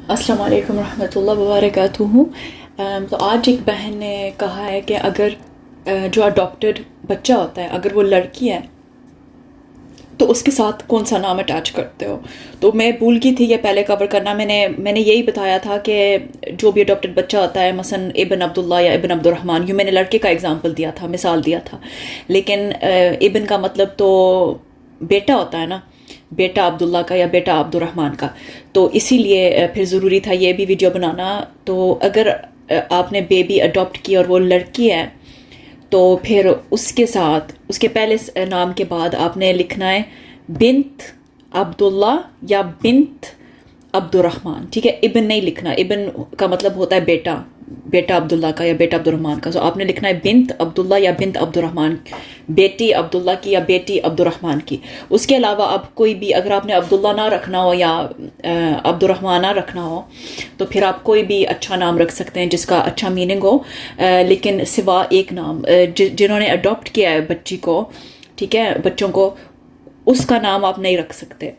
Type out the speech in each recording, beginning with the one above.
السلام علیکم ورحمۃ اللہ وبرکاتہ۔ تو آج ایک بہن نے کہا ہے کہ اگر جو اڈاپٹڈ بچہ ہوتا ہے اگر وہ لڑکی ہے تو اس کے ساتھ کون سا نام اٹیچ کرتے ہو؟ تو میں بھول گئی تھی یہ پہلے کور کرنا۔ میں نے یہی بتایا تھا کہ جو بھی اڈاپٹڈ بچہ ہوتا ہے مثلا ابن عبداللہ یا ابن عبد الرحمن، یوں میں نے لڑکے کا اگزامپل دیا تھا، مثال دیا تھا، لیکن ابن کا مطلب تو بیٹا ہوتا ہے نا، بیٹا عبداللہ کا یا بیٹا عبد الرحمن کا، تو اسی لیے پھر ضروری تھا یہ بھی ویڈیو بنانا۔ تو اگر آپ نے بیبی اڈاپٹ کی اور وہ لڑکی ہے تو پھر اس کے ساتھ اس کے پہلے نام کے بعد آپ نے لکھنا ہے بنت عبداللہ یا بنت عبد الرحمن، ٹھیک ہے؟ ابن نہیں لکھنا، ابن کا مطلب ہوتا ہے بیٹا، بیٹا عبداللہ کا یا بیٹا عبد الرحمن کا، تو آپ نے لکھنا ہے بنت عبداللہ یا بنت عبد الرحمن، بیٹی عبداللہ کی یا بیٹی عبد الرحمن کی۔ اس کے علاوہ اب کوئی بھی اگر آپ نے عبداللہ نہ رکھنا ہو یا عبد الرحمن نہ رکھنا ہو تو پھر آپ کوئی بھی اچھا نام رکھ سکتے ہیں جس کا اچھا میننگ ہو، لیکن سوا ایک نام جنہوں نے اڈاپٹ کیا ہے بچی کو، ٹھیک ہے، بچوں کو، اس کا نام آپ نہیں رکھ سکتے۔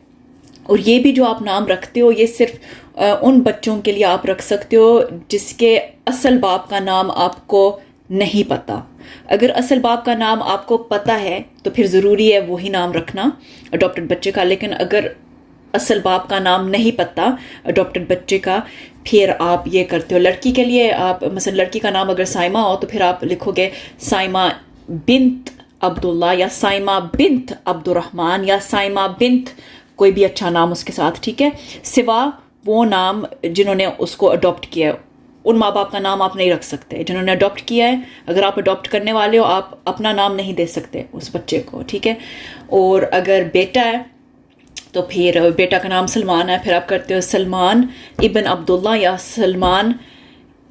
اور یہ بھی جو آپ نام رکھتے ہو یہ صرف ان بچوں کے لیے آپ رکھ سکتے ہو جس کے اصل باپ کا نام آپ کو نہیں پتہ۔ اگر اصل باپ کا نام آپ کو پتہ ہے تو پھر ضروری ہے وہی نام رکھنا اڈاپٹڈ بچے کا، لیکن اگر اصل باپ کا نام نہیں پتہ اڈاپٹڈ بچے کا، پھر آپ یہ کرتے ہو۔ لڑکی کے لیے آپ مثلا لڑکی کا نام اگر سائمہ ہو تو پھر آپ لکھو گے سائمہ بنت عبداللہ یا سائمہ بنت عبد الرحمن یا سائمہ بنت کوئی بھی اچھا نام اس کے ساتھ، ٹھیک ہے؟ سوا وہ نام جنہوں نے اس کو اڈاپٹ کیا ہے، ان ماں باپ کا نام آپ نہیں رکھ سکتے جنہوں نے اڈاپٹ کیا ہے۔ اگر آپ اڈاپٹ کرنے والے ہو آپ اپنا نام نہیں دے سکتے اس بچے کو، ٹھیک ہے؟ اور اگر بیٹا ہے تو پھر بیٹا کا نام سلمان ہے، پھر آپ کرتے ہو سلمان ابن عبداللہ یا سلمان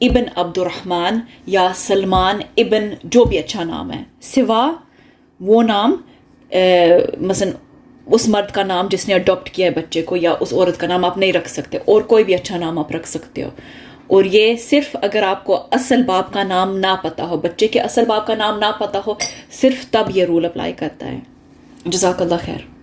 ابن عبد الرحمن یا سلمان ابن جو بھی اچھا نام ہے، سوا وہ نام مثلا اس مرد کا نام جس نے اڈاپٹ کیا ہے بچے کو یا اس عورت کا نام آپ نہیں رکھ سکتے، اور کوئی بھی اچھا نام آپ رکھ سکتے ہو۔ اور یہ صرف اگر آپ کو اصل باپ کا نام نہ پتہ ہو، بچے کے اصل باپ کا نام نہ پتہ ہو، صرف تب یہ رول اپلائی کرتا ہے۔ جزاک اللہ خیر۔